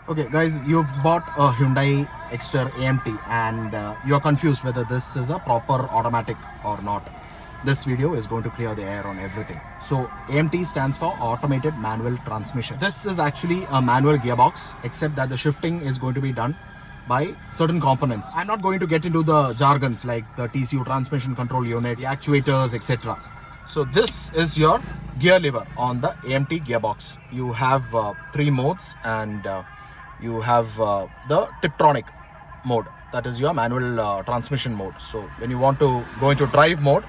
Okay, guys, you've bought a Hyundai Exter AMT and you're confused whether this is a proper automatic or not. This video is going to clear the air on everything. So, AMT stands for Automated Manual Transmission. This is actually a manual gearbox, except that the shifting is going to be done by certain components. I'm not going to get into the jargons like the TCU, transmission control unit, the actuators, etc. So this is your gear lever on the AMT gearbox. You have three modes and you have the Tiptronic mode, that is your manual transmission mode. So when you want to go into drive mode,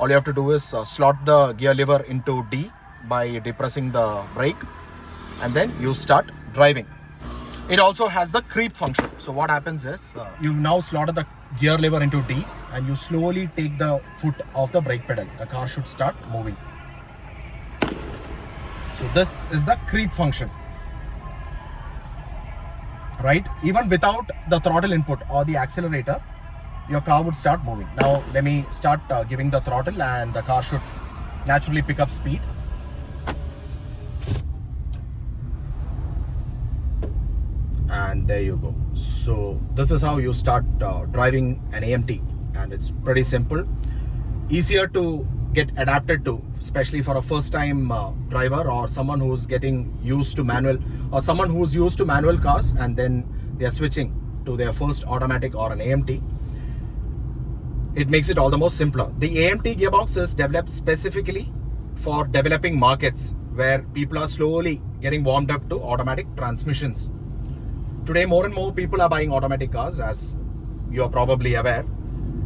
all you have to do is slot the gear lever into D by depressing the brake, and then you start driving. It also has the creep function. So what happens is you now slotted the gear lever into D and you slowly take the foot off the brake pedal. The car should start moving. So this is the creep function. Right? Even without the throttle input or the accelerator, your car would start moving. Now let me start giving the throttle and the car should naturally pick up speed. And there you go. So this is how you start driving an AMT, and it's pretty simple, easier to get adapted to, especially for a first time driver or someone who's getting used to manual, or someone who's used to manual cars and then they're switching to their first automatic or an AMT. It makes it all the more simpler. The AMT gearbox is developed specifically for developing markets where people are slowly getting warmed up to automatic transmissions. Today, more and more people are buying automatic cars, as you're probably aware.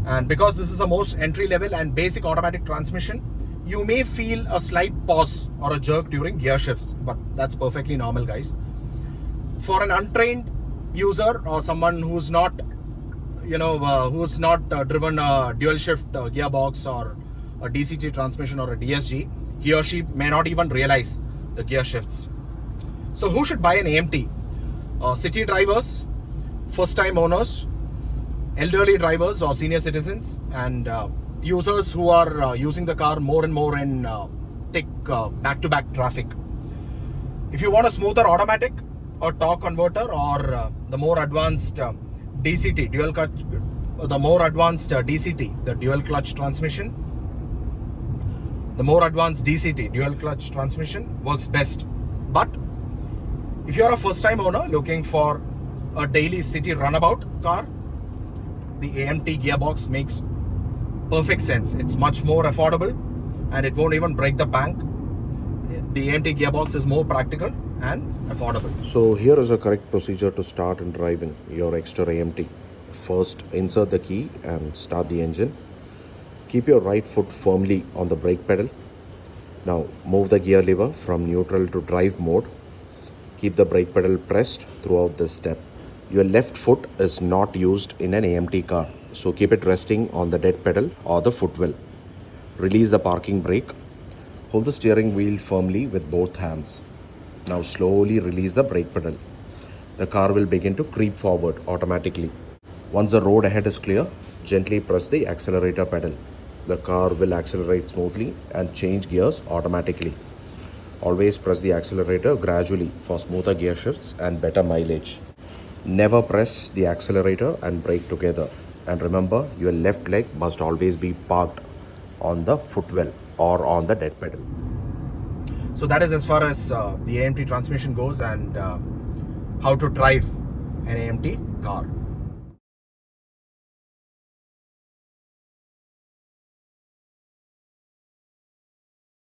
And because this is the most entry level and basic automatic transmission, you may feel a slight pause or a jerk during gear shifts, but that's perfectly normal, guys. For an untrained user or someone who's not, driven a dual shift gearbox or a DCT transmission or a DSG, he or she may not even realize the gear shifts. So who should buy an AMT? City drivers, first-time owners, elderly drivers or senior citizens, and users who are using the car more and more in thick back-to-back traffic. If you want a smoother automatic or torque converter, or the more advanced DCT, dual clutch, the more advanced DCT, the dual clutch transmission, the more advanced DCT, dual clutch transmission works best. But if you're a first-time owner looking for a daily city runabout car, the AMT gearbox makes perfect sense. It's much more affordable and it won't even break the bank. The AMT gearbox is more practical and affordable. So here is a correct procedure to start and driving your Exter AMT. First, insert the key and start the engine. Keep your right foot firmly on the brake pedal. Now move the gear lever from neutral to drive mode. Keep the brake pedal pressed throughout this step. Your left foot is not used in an AMT car, so keep it resting on the dead pedal or the footwell. Release the parking brake. Hold the steering wheel firmly with both hands. Now slowly release the brake pedal. The car will begin to creep forward automatically. Once the road ahead is clear, gently press the accelerator pedal. The car will accelerate smoothly and change gears automatically. Always press the accelerator gradually for smoother gear shifts and better mileage. Never press the accelerator and brake together. And remember, your left leg must always be parked on the footwell or on the dead pedal. So that is as far as the AMT transmission goes and how to drive an AMT car.